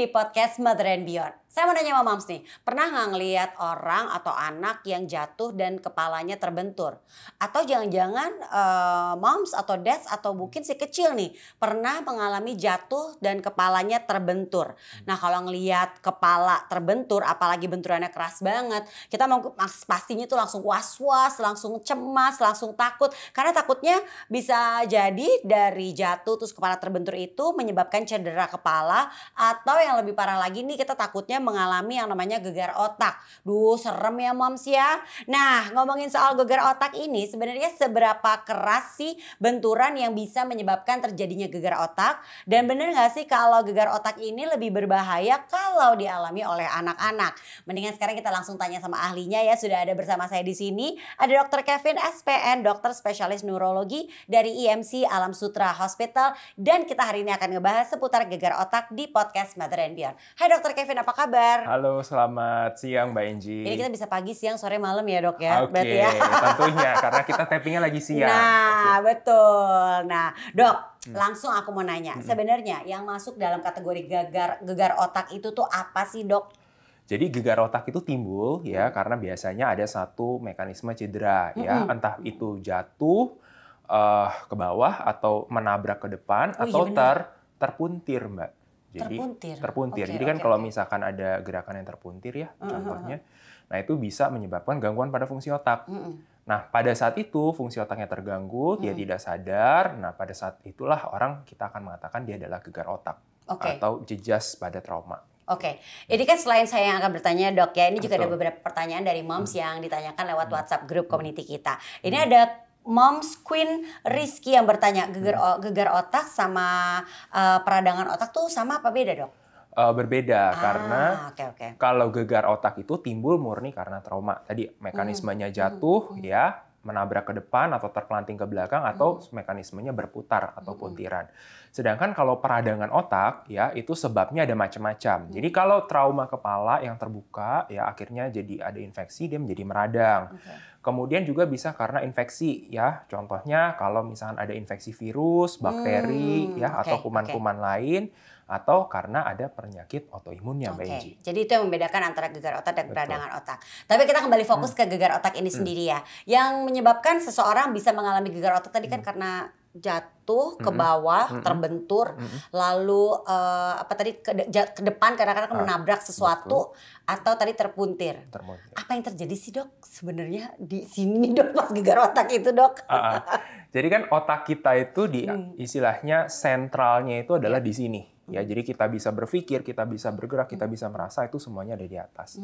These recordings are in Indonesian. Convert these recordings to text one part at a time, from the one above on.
di podcast Mother and Beyond. Saya mau nanya sama Moms nih, pernah nggak ngelihat orang atau anak yang jatuh dan kepalanya terbentur? Atau jangan-jangan Moms atau Dads atau mungkin si kecil nih pernah mengalami jatuh dan kepalanya terbentur. Nah kalau ngelihat kepala terbentur, apalagi benturannya keras banget, kita pastinya tuh langsung was-was, langsung cemas, langsung takut. Karena takutnya bisa jadi dari jatuh terus kepala terbentur itu menyebabkan cedera kepala, atau yang lebih parah lagi nih kita takutnya mengalami yang namanya gegar otak. Duh serem ya Moms ya. Nah ngomongin soal gegar otak ini, sebenarnya seberapa keras sih benturan yang bisa menyebabkan terjadinya gegar otak? Dan bener gak sih kalau gegar otak ini lebih berbahaya kalau dialami oleh anak-anak? Mendingan sekarang kita langsung tanya sama ahlinya ya. Sudah ada bersama saya di sini ada Dr. Kevin SPN, dokter spesialis neurologi dari IMC Alam Sutera Hospital, dan kita hari ini akan ngebahas seputar gegar otak di podcast Mother and Beyond. Hai Dr. Kevin, apa kabar? Halo, selamat siang Mbak Enji. Ini kita bisa pagi, siang, sore, malam ya dok ya? Oke, ya? tentunya karena kita tappingnya lagi siang. Nah, betul. Nah, dok, langsung aku mau nanya. Sebenarnya yang masuk dalam kategori gegar otak itu tuh apa sih dok? Jadi gegar otak itu timbul ya karena biasanya ada satu mekanisme cedera ya, entah itu jatuh ke bawah atau menabrak ke depan atau terpuntir Mbak. Jadi terpuntir. Jadi kan kalau misalkan ada gerakan yang terpuntir ya, contohnya, nah itu bisa menyebabkan gangguan pada fungsi otak. Nah pada saat itu fungsi otaknya terganggu, dia tidak sadar. Nah pada saat itulah kita akan mengatakan dia adalah gegar otak atau jejas pada trauma. Oke, ini kan selain saya yang akan bertanya dok ya, ini juga ada beberapa pertanyaan dari Moms yang ditanyakan lewat WhatsApp grup community kita. Ini ada Moms Queen Rizky yang bertanya, gegar otak sama peradangan otak tuh sama apa beda dok? Berbeda karena kalau gegar otak itu timbul murni karena trauma. Tadi mekanismenya jatuh ya, menabrak ke depan atau terpelanting ke belakang atau mekanismenya berputar atau puntiran. Sedangkan kalau peradangan otak ya itu sebabnya ada macam-macam. Jadi kalau trauma kepala yang terbuka ya akhirnya jadi ada infeksi, dia menjadi meradang. Kemudian juga bisa karena infeksi ya. Contohnya kalau misalkan ada infeksi virus, bakteri ya atau kuman-kuman lain, atau karena ada penyakit autoimunnya Mbak Enji. Jadi itu yang membedakan antara gegar otak dan peradangan otak. Tapi kita kembali fokus ke gegar otak ini sendiri ya. Yang menyebabkan seseorang bisa mengalami gegar otak tadi kan karena jatuh ke bawah, terbentur, lalu ke depan kadang-kadang menabrak sesuatu, atau tadi terpuntir. Apa yang terjadi sih dok sebenarnya di sini dok pas gegar otak itu dok? Jadi kan otak kita itu istilahnya sentralnya itu adalah di sini. Ya, jadi kita bisa berpikir, kita bisa bergerak, kita bisa merasa, itu semuanya ada di atas.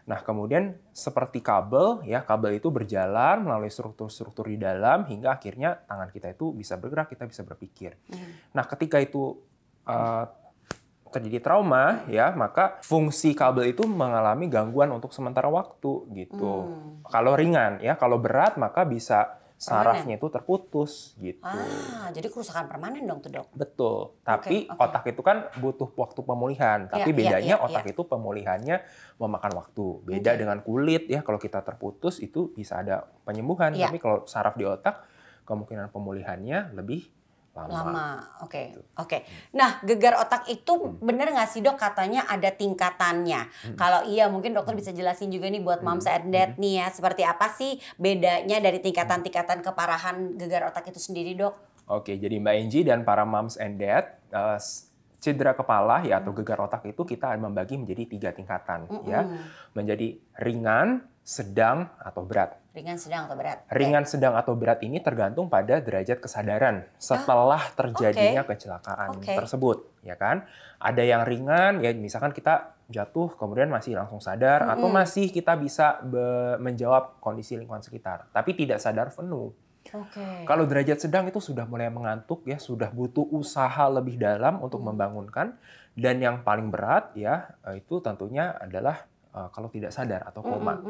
Nah, kemudian seperti kabel, ya kabel itu berjalan melalui struktur-struktur di dalam hingga akhirnya tangan kita itu bisa bergerak, kita bisa berpikir. Nah, ketika itu terjadi trauma, ya maka fungsi kabel itu mengalami gangguan untuk sementara waktu, gitu. Kalau ringan, ya kalau berat maka bisa sarafnya itu terputus gitu. Jadi kerusakan permanen dong tuh dok? Betul. Tapi otak itu kan butuh waktu pemulihan. Tapi bedanya otak itu pemulihannya memakan waktu. Beda dengan kulit ya. Kalau kita terputus itu bisa ada penyembuhan. Tapi kalau saraf di otak kemungkinan pemulihannya lebih lama. Oke. Nah, gegar otak itu bener nggak sih dok katanya ada tingkatannya? Kalau iya mungkin dokter bisa jelasin juga nih buat Moms and Dad nih ya. Seperti apa sih bedanya dari tingkatan-tingkatan keparahan gegar otak itu sendiri dok? Oke, jadi Mbak Enji dan para Moms and Dad, cedera kepala ya atau gegar otak itu kita membagi menjadi 3 tingkatan ya. Menjadi ringan, sedang, atau berat. Ringan, sedang, atau berat? Ringan, sedang, atau berat ini tergantung pada derajat kesadaran setelah terjadinya kecelakaan tersebut, ya kan? Ada yang ringan, ya misalkan kita jatuh kemudian masih langsung sadar, atau masih kita bisa menjawab kondisi lingkungan sekitar, tapi tidak sadar penuh. Kalau derajat sedang itu sudah mulai mengantuk, ya sudah butuh usaha lebih dalam untuk membangunkan, dan yang paling berat ya itu tentunya adalah kalau tidak sadar atau koma.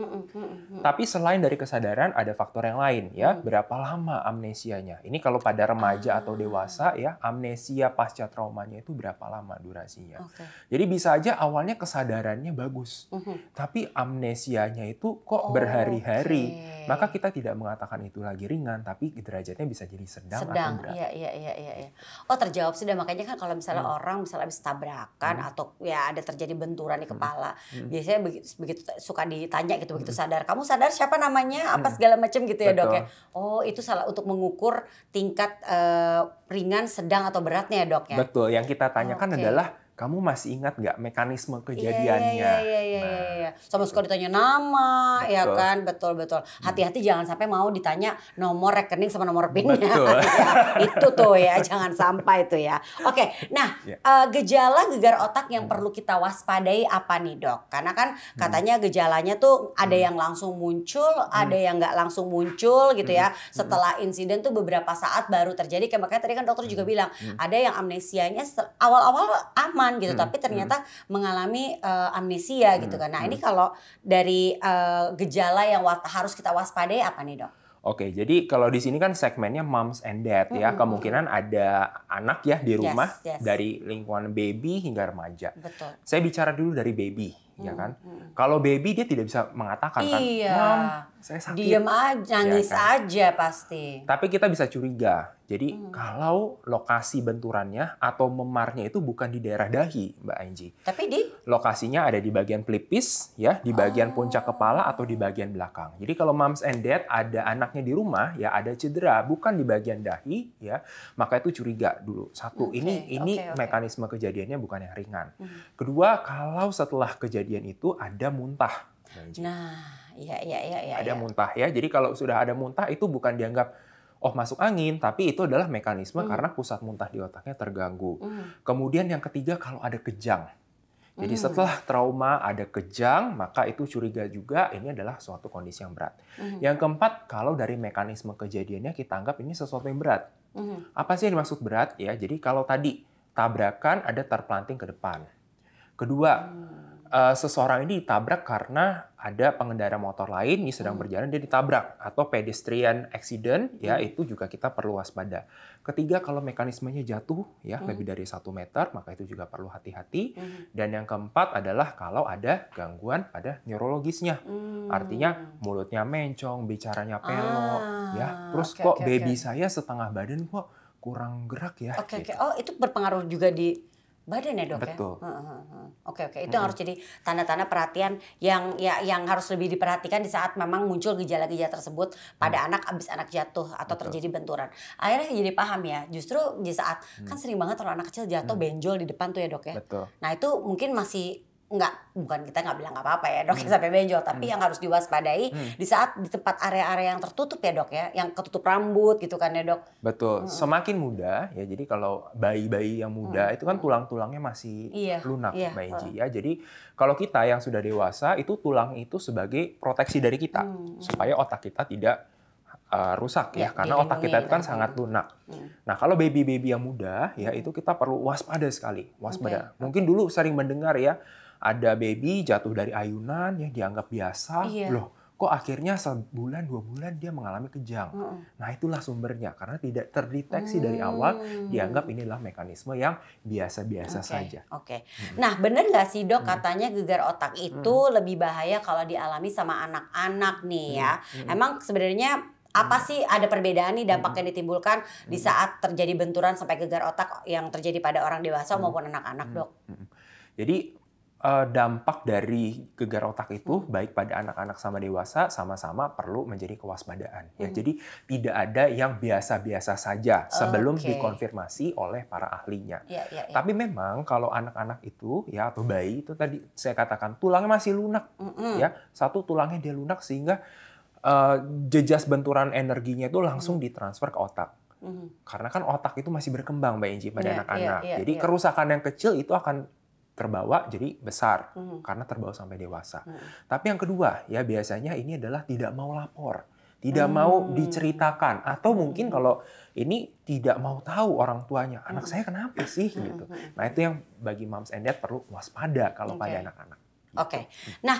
Tapi selain dari kesadaran ada faktor yang lain ya, berapa lama amnesianya. Ini kalau pada remaja atau dewasa ya, amnesia pasca traumanya itu berapa lama durasinya. Jadi bisa aja awalnya kesadarannya bagus, tapi amnesianya itu kok berhari-hari. Maka kita tidak mengatakan itu lagi ringan, tapi derajatnya bisa jadi sedang atau berat. Iya. Oh, terjawab sudah. Makanya kan kalau misalnya orang misalnya habis tabrakan atau ya ada terjadi benturan di kepala, biasanya begitu suka ditanya gitu, begitu sadar, kamu sadar siapa namanya, apa segala macam gitu ya. Betul. Dok ya. Oh, itu salah untuk mengukur tingkat ringan, sedang atau beratnya ya, Dok ya. Betul. Yang kita tanyakan adalah kamu masih ingat nggak mekanisme kejadiannya? Iya. Sama suka ditanya nama, ya kan? Betul. Hati-hati jangan sampai mau ditanya nomor rekening sama nomor PIN-nya. Betul. Itu tuh ya, jangan sampai itu ya. Oke, nah gejala gegar otak yang perlu kita waspadai apa nih, Dok? Karena kan katanya gejalanya tuh ada yang langsung muncul, ada yang nggak langsung muncul gitu ya. Setelah insiden tuh beberapa saat baru terjadi. Kayak makanya tadi kan dokter juga bilang, ada yang amnesianya awal-awal aman gitu, tapi ternyata mengalami amnesia gitu kan. Nah ini kalau dari gejala yang harus kita waspadai apa nih, Dok? Oke, jadi kalau di sini kan segmennya moms and dad ya, kemungkinan ada anak ya di rumah dari lingkungan baby hingga remaja. Betul. Saya bicara dulu dari baby, ya kan? Kalau baby dia tidak bisa mengatakan kan, Mom, saya sakit. Diam aja, nangis aja pasti. Tapi kita bisa curiga. Jadi kalau lokasi benturannya atau memarnya itu bukan di daerah dahi, Mbak Angie. Tapi di? Lokasinya ada di bagian pelipis, ya, di bagian puncak kepala atau di bagian belakang. Jadi kalau moms and dad ada anaknya di rumah, ya ada cedera bukan di bagian dahi, ya, maka itu curiga dulu. Satu, ini mekanisme kejadiannya bukan yang ringan. Kedua, kalau setelah kejadian itu ada muntah. Nah, iya. Ada muntah ya. Jadi kalau sudah ada muntah itu bukan dianggap masuk angin, tapi itu adalah mekanisme karena pusat muntah di otaknya terganggu. Kemudian yang ketiga kalau ada kejang. Jadi setelah trauma ada kejang, maka itu curiga juga ini adalah suatu kondisi yang berat. Yang keempat, kalau dari mekanisme kejadiannya kita anggap ini sesuatu yang berat. Apa sih yang dimaksud berat? Ya, jadi kalau tadi tabrakan ada terpelanting ke depan. Kedua, seseorang ini ditabrak karena ada pengendara motor lain yang sedang berjalan, dia ditabrak, atau pedestrian accident, ya itu juga kita perlu waspada. Ketiga, kalau mekanismenya jatuh ya lebih dari 1 meter, maka itu juga perlu hati-hati. Dan yang keempat adalah kalau ada gangguan pada neurologisnya, artinya mulutnya mencong, bicaranya pelok, ya. Terus baby saya setengah badan kok kurang gerak ya. Gitu. Oh, itu berpengaruh juga di badan ya, Dok? Betul. Ya? Oke. Itu harus jadi tanda-tanda perhatian yang harus lebih diperhatikan di saat memang muncul gejala-gejala tersebut pada anak abis anak jatuh atau terjadi benturan. Akhirnya jadi paham ya, justru di saat kan sering banget kalau anak kecil jatuh benjol di depan tuh ya, Dok ya. Betul. Nah itu mungkin masih bukan kita nggak bilang nggak apa-apa ya, Dok, sampai benjol, tapi yang harus diwaspadai di saat di tempat area-area yang tertutup ya, Dok ya, yang ketutup rambut gitu kan ya, Dok. Betul. Semakin muda ya, jadi kalau bayi-bayi yang muda itu kan tulang-tulangnya masih lunak, Mbak Inji ya. Jadi kalau kita yang sudah dewasa itu tulang itu sebagai proteksi dari kita supaya otak kita tidak rusak ya, karena otak kita itu kan sangat lunak. Nah, kalau baby-baby yang muda ya itu kita perlu waspada sekali, waspada. Mungkin dulu sering mendengar ya, ada baby jatuh dari ayunan ya dianggap biasa, loh kok akhirnya 1 bulan 2 bulan dia mengalami kejang. Nah itulah sumbernya, karena tidak terdeteksi dari awal, dianggap ini adalah mekanisme yang biasa-biasa saja. Nah benar nggak sih, Dok, katanya gegar otak itu lebih bahaya kalau dialami sama anak-anak nih ya. Emang sebenarnya apa sih ada perbedaan nih dampak yang ditimbulkan di saat terjadi benturan sampai gegar otak yang terjadi pada orang dewasa maupun anak-anak, Dok? Jadi dampak dari gegar otak itu baik pada anak-anak sama dewasa sama-sama perlu menjadi kewaspadaan. Ya, jadi tidak ada yang biasa-biasa saja sebelum dikonfirmasi oleh para ahlinya. Tapi memang kalau anak-anak itu ya atau bayi itu tadi saya katakan tulangnya masih lunak, ya satu tulangnya dia lunak sehingga jejas benturan energinya itu langsung ditransfer ke otak. Karena kan otak itu masih berkembang, Mbak Inji, pada anak-anak. Jadi kerusakan yang kecil itu akan terbawa jadi besar karena terbawa sampai dewasa. Tapi yang kedua ya biasanya ini adalah tidak mau lapor, tidak mau diceritakan, atau mungkin kalau ini tidak mau tahu orang tuanya, anak saya kenapa sih gitu. Nah itu yang bagi moms and dad perlu waspada kalau pada anak-anak. Oke. Nah,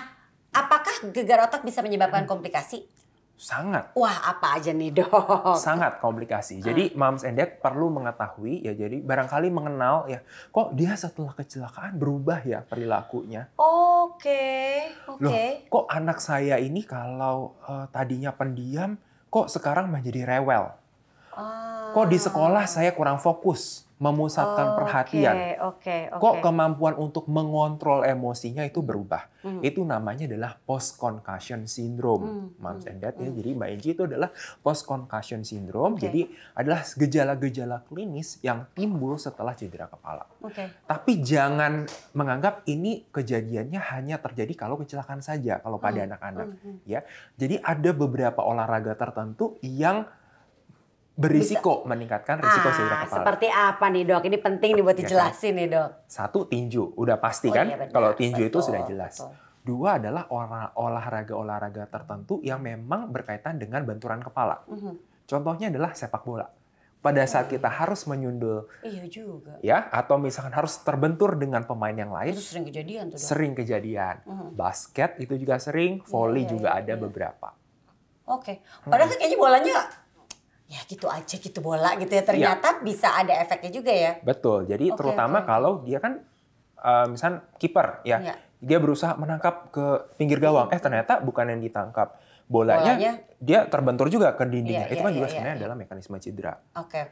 apakah gegar otak bisa menyebabkan komplikasi? Sangat. Wah, apa aja nih, Dok? Sangat komplikasi. Jadi moms and dad perlu mengetahui ya, jadi barangkali mengenal ya, kok dia setelah kecelakaan berubah ya perilakunya. Oke. Loh, kok anak saya ini kalau tadinya pendiam, kok sekarang menjadi rewel? Kok di sekolah saya kurang fokus, memusatkan perhatian. Kok kemampuan untuk mengontrol emosinya itu berubah. Itu namanya adalah post concussion syndrome, moms and dad ya. Jadi Mbak Enci itu adalah post concussion syndrome. Jadi adalah gejala-gejala klinis yang timbul setelah cedera kepala. Tapi jangan menganggap ini kejadiannya hanya terjadi kalau kecelakaan saja, kalau pada anak-anak ya. Jadi ada beberapa olahraga tertentu yang berisiko meningkatkan risiko cedera kepala. Seperti apa nih, Dok? Ini penting nih buat dijelasin nih, Dok. Satu, tinju. Udah pasti kan? Iya, kalau tinju itu sudah jelas. Dua adalah olahraga-olahraga tertentu yang memang berkaitan dengan benturan kepala. Contohnya adalah sepak bola. Pada saat kita harus menyundul, iya juga. Ya, atau misalkan harus terbentur dengan pemain yang lain. Itu sering kejadian tuh, Dok. Sering kejadian. Basket itu juga sering, volley juga ada beberapa. Padahal kayaknya bolanya ya gitu aja gitu bola gitu ya, ternyata bisa ada efeknya juga ya. Betul, jadi terutama kalau dia kan misal kiper ya, dia berusaha menangkap ke pinggir gawang, ternyata bukan yang ditangkap, bolanya dia terbentur juga ke dindingnya. Itu kan juga sebenarnya adalah mekanisme cedera.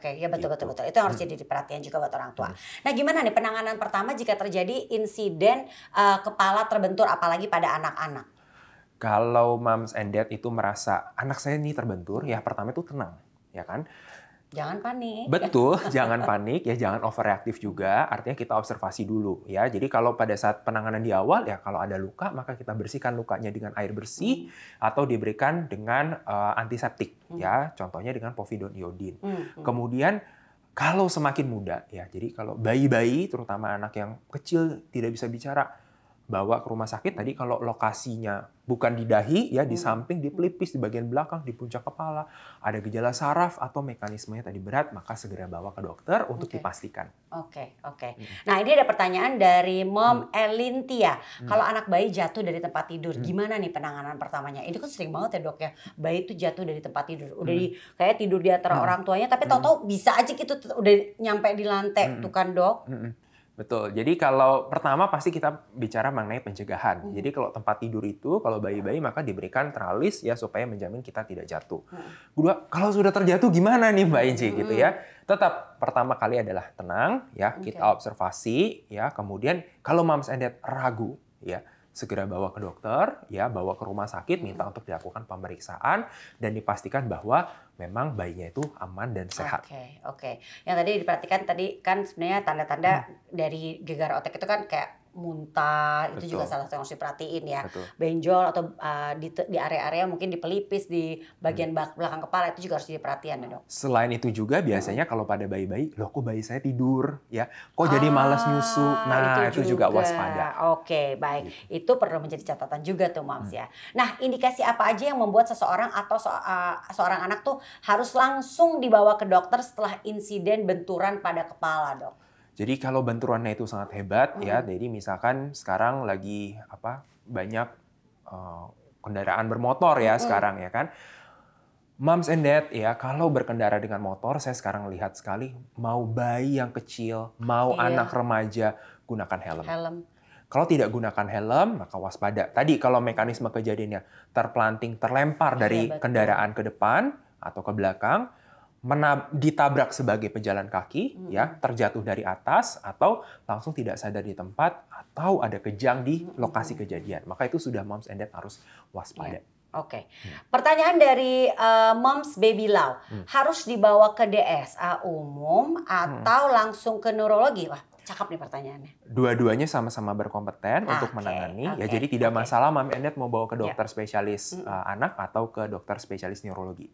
Ya betul. Itu yang harus jadi perhatian juga buat orang tua. Nah, gimana nih penanganan pertama jika terjadi insiden kepala terbentur apalagi pada anak-anak? Kalau moms and dad itu merasa anak saya ini terbentur, ya pertama itu tenang. Ya kan? Jangan panik. Betul, jangan panik ya, jangan overreaktif juga. Artinya kita observasi dulu ya. Jadi kalau pada saat penanganan di awal ya, kalau ada luka maka kita bersihkan lukanya dengan air bersih atau diberikan dengan antiseptik ya. Contohnya dengan povidone iodin. Kemudian kalau semakin muda ya, jadi kalau bayi-bayi terutama anak yang kecil tidak bisa bicara, bawa ke rumah sakit. Tadi kalau lokasinya bukan di dahi ya, di samping, di pelipis, di bagian belakang, di puncak kepala, ada gejala saraf atau mekanismenya tadi berat, maka segera bawa ke dokter untuk dipastikan. Nah, ini ada pertanyaan dari Mom Elintia. Kalau anak bayi jatuh dari tempat tidur, gimana nih penanganan pertamanya? Ini kan sering banget ya, Dok ya, bayi itu jatuh dari tempat tidur. Udah kayak tidur di antara orang tuanya, tapi tahu-tahu bisa aja gitu udah nyampe di lantai, tuh kan, Dok? Betul. Jadi kalau pertama pasti kita bicara mengenai pencegahan. Jadi kalau tempat tidur itu, kalau bayi-bayi maka diberikan teralis ya supaya menjamin kita tidak jatuh. Kedua, kalau sudah terjatuh gimana nih Mbak Inci gitu ya? Tetap pertama kali adalah tenang ya, kita observasi ya. Kemudian kalau moms and dad ragu ya, segera bawa ke dokter, ya bawa ke rumah sakit, minta untuk dilakukan pemeriksaan dan dipastikan bahwa memang bayinya itu aman dan sehat. Yang tadi diperhatikan tadi kan sebenarnya tanda-tanda dari gegar otak itu kan kayak muntah, itu juga salah satu yang harus diperhatiin ya. Benjol atau di area-area mungkin di pelipis, di bagian belakang kepala itu juga harus jadi perhatian ya, Dok. Selain itu juga biasanya kalau pada bayi-bayi, loh kok bayi saya tidur ya, kok jadi malas nyusu. Nah itu juga waspada. Baik. Itu perlu menjadi catatan juga tuh moms ya. Nah, indikasi apa aja yang membuat seseorang atau seorang anak tuh harus langsung dibawa ke dokter setelah insiden benturan pada kepala, Dok? Jadi kalau benturannya itu sangat hebat ya, jadi misalkan sekarang lagi banyak kendaraan bermotor ya sekarang ya kan. Moms and dad ya, kalau berkendara dengan motor, saya sekarang lihat sekali mau bayi yang kecil, mau anak remaja gunakan helm. Kalau tidak gunakan helm, maka waspada. Tadi kalau mekanisme kejadiannya terpelanting, terlempar dari kendaraan ke depan atau ke belakang, ditabrak sebagai pejalan kaki, ya terjatuh dari atas atau langsung tidak sadar di tempat atau ada kejang di lokasi kejadian, maka itu sudah moms and dad harus waspada. Pertanyaan dari Moms Baby Love, harus dibawa ke DSA umum atau langsung ke neurologi? Wah, cakep nih pertanyaannya. Dua-duanya sama-sama berkompeten untuk menangani. Ya, jadi tidak masalah mom and dad mau bawa ke dokter spesialis anak atau ke dokter spesialis neurologi.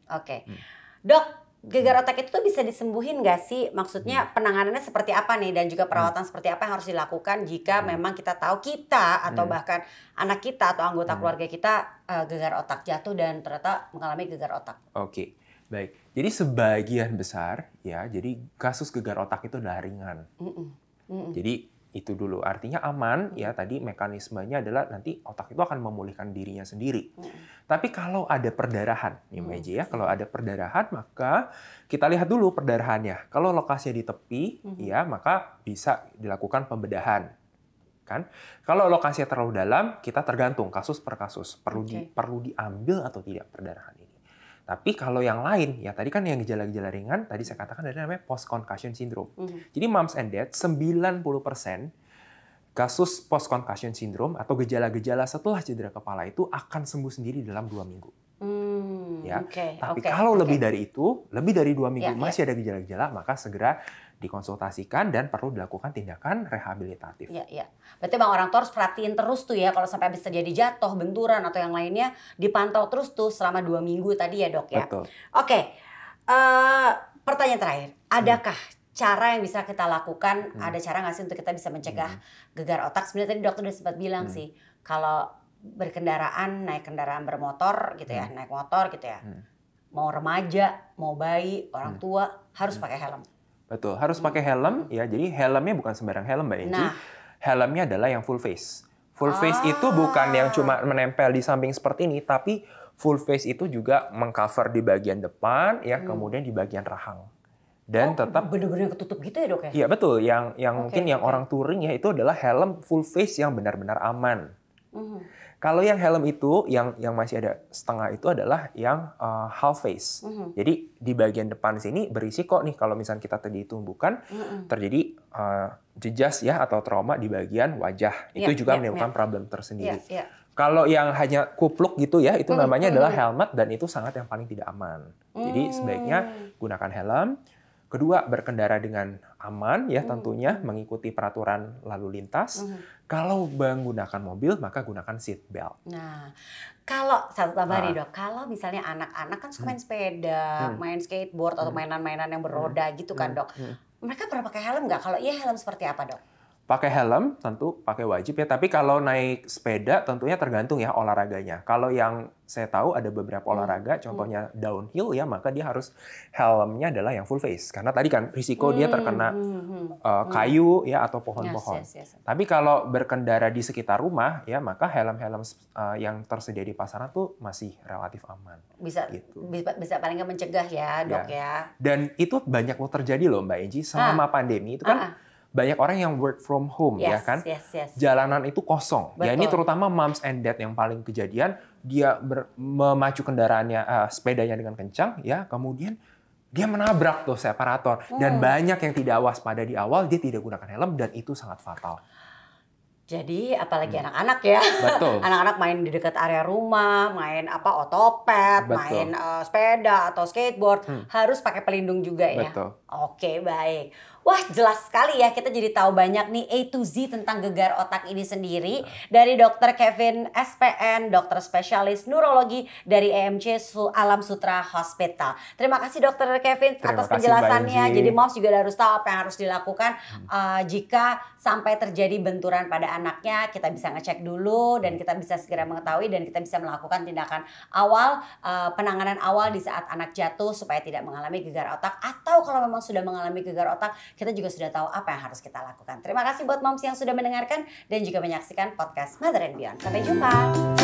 Dok, gegar otak itu tuh bisa disembuhin nggak sih? Maksudnya penanganannya seperti apa nih? Dan juga perawatan seperti apa yang harus dilakukan jika memang kita tahu kita atau bahkan anak kita atau anggota keluarga kita gegar otak jatuh dan ternyata mengalami gegar otak? Baik. Jadi sebagian besar ya, jadi kasus gegar otak itu adalah ringan. Jadi Itu dulu, artinya aman ya, tadi mekanismenya adalah nanti otak itu akan memulihkan dirinya sendiri. Tapi kalau ada perdarahan, nih Mbak Eji ya, kalau ada perdarahan maka kita lihat dulu perdarahannya. Kalau lokasinya di tepi ya, maka bisa dilakukan pembedahan. Kan? Kalau lokasinya terlalu dalam, kita tergantung kasus per kasus, perlu diambil atau tidak perdarahan ini. Tapi kalau yang lain, ya tadi kan yang gejala-gejala ringan, tadi saya katakan ada namanya post-concussion syndrome. Jadi moms and dads, 90% kasus post-concussion syndrome atau gejala-gejala setelah cedera kepala itu akan sembuh sendiri dalam 2 minggu. Ya. Tapi kalau lebih dari itu, lebih dari 2 minggu masih ada gejala-gejala, maka segera dikonsultasikan dan perlu dilakukan tindakan rehabilitatif. Iya. Berarti Bang, orang tua harus perhatiin terus tuh ya, kalau sampai habis terjadi jatuh, benturan atau yang lainnya, dipantau terus tuh selama 2 minggu tadi ya dok ya. Betul. Oke, pertanyaan terakhir, adakah cara yang bisa kita lakukan, ada cara nggak sih untuk kita bisa mencegah gegar otak? Sebenarnya tadi dokter udah sempat bilang sih, kalau berkendaraan, naik kendaraan bermotor gitu ya, naik motor gitu ya, mau remaja, mau bayi, orang tua, harus pakai helm. Betul, harus pakai helm ya. Jadi helmnya bukan sembarang helm Mbak Enci. Helmnya adalah yang full face. Full face itu bukan yang cuma menempel di samping seperti ini, tapi full face itu juga mengcover di bagian depan ya, kemudian di bagian rahang. Dan tetap benar-benar ketutup gitu ya dok ya? Iya betul, yang mungkin yang orang touring ya itu adalah helm full face yang benar-benar aman. Kalau yang helm itu yang masih ada setengah itu adalah yang half face. Jadi di bagian depan sini berisiko nih kalau misalnya kita terjadi tumbukan, terjadi jejas ya atau trauma di bagian wajah. Itu juga menimbulkan problem tersendiri. Kalau yang hanya kupluk gitu ya, itu namanya adalah helmet dan itu sangat yang paling tidak aman. Jadi sebaiknya gunakan helm. Kedua, berkendara dengan aman ya tentunya, mengikuti peraturan lalu lintas. Kalau menggunakan mobil, maka gunakan seat belt. Nah, kalau satu tambah nih dok, kalau misalnya anak-anak kan suka main sepeda, main skateboard atau mainan-mainan yang beroda gitu kan dok. Mereka pernah pakai helm nggak? Kalau iya, helm seperti apa dok? Pakai helm tentu pakai wajib ya, tapi kalau naik sepeda tentunya tergantung ya olahraganya. Kalau yang saya tahu ada beberapa olahraga, contohnya downhill ya, maka dia harus helmnya adalah yang full face. Karena tadi kan risiko dia terkena kayu ya atau pohon-pohon. Tapi kalau berkendara di sekitar rumah ya, maka helm-helm yang tersedia di pasaran tuh masih relatif aman. Bisa paling nggak mencegah ya dok ya. Dan itu banyak lo terjadi loh Mbak Enji selama pandemi itu kan. Banyak orang yang work from home ya kan, jalanan itu kosong. Ya ini terutama moms and dad yang paling kejadian, dia memacu kendaraannya, sepedanya dengan kencang, ya kemudian dia menabrak tuh separator. Dan banyak yang tidak waspada di awal, dia tidak gunakan helm dan itu sangat fatal. Jadi apalagi anak-anak ya, anak-anak main di dekat area rumah, main otopet, main sepeda atau skateboard, harus pakai pelindung juga ya. Oke, baik. Wah, jelas sekali ya, kita jadi tahu banyak nih A to Z tentang gegar otak ini sendiri. Dari Dr. Kevin SPN, dokter spesialis neurologi dari EMC Alam Sutra Hospital. Terima kasih Dr. Kevin atas penjelasannya. Jadi moms juga harus tahu apa yang harus dilakukan jika sampai terjadi benturan pada anaknya. Kita bisa ngecek dulu dan kita bisa segera mengetahui dan kita bisa melakukan tindakan awal, penanganan awal di saat anak jatuh supaya tidak mengalami gegar otak. Atau kalau memang sudah mengalami gegar otak, kita juga sudah tahu apa yang harus kita lakukan. Terima kasih buat moms yang sudah mendengarkan dan juga menyaksikan podcast Mother and Beyond. Sampai jumpa.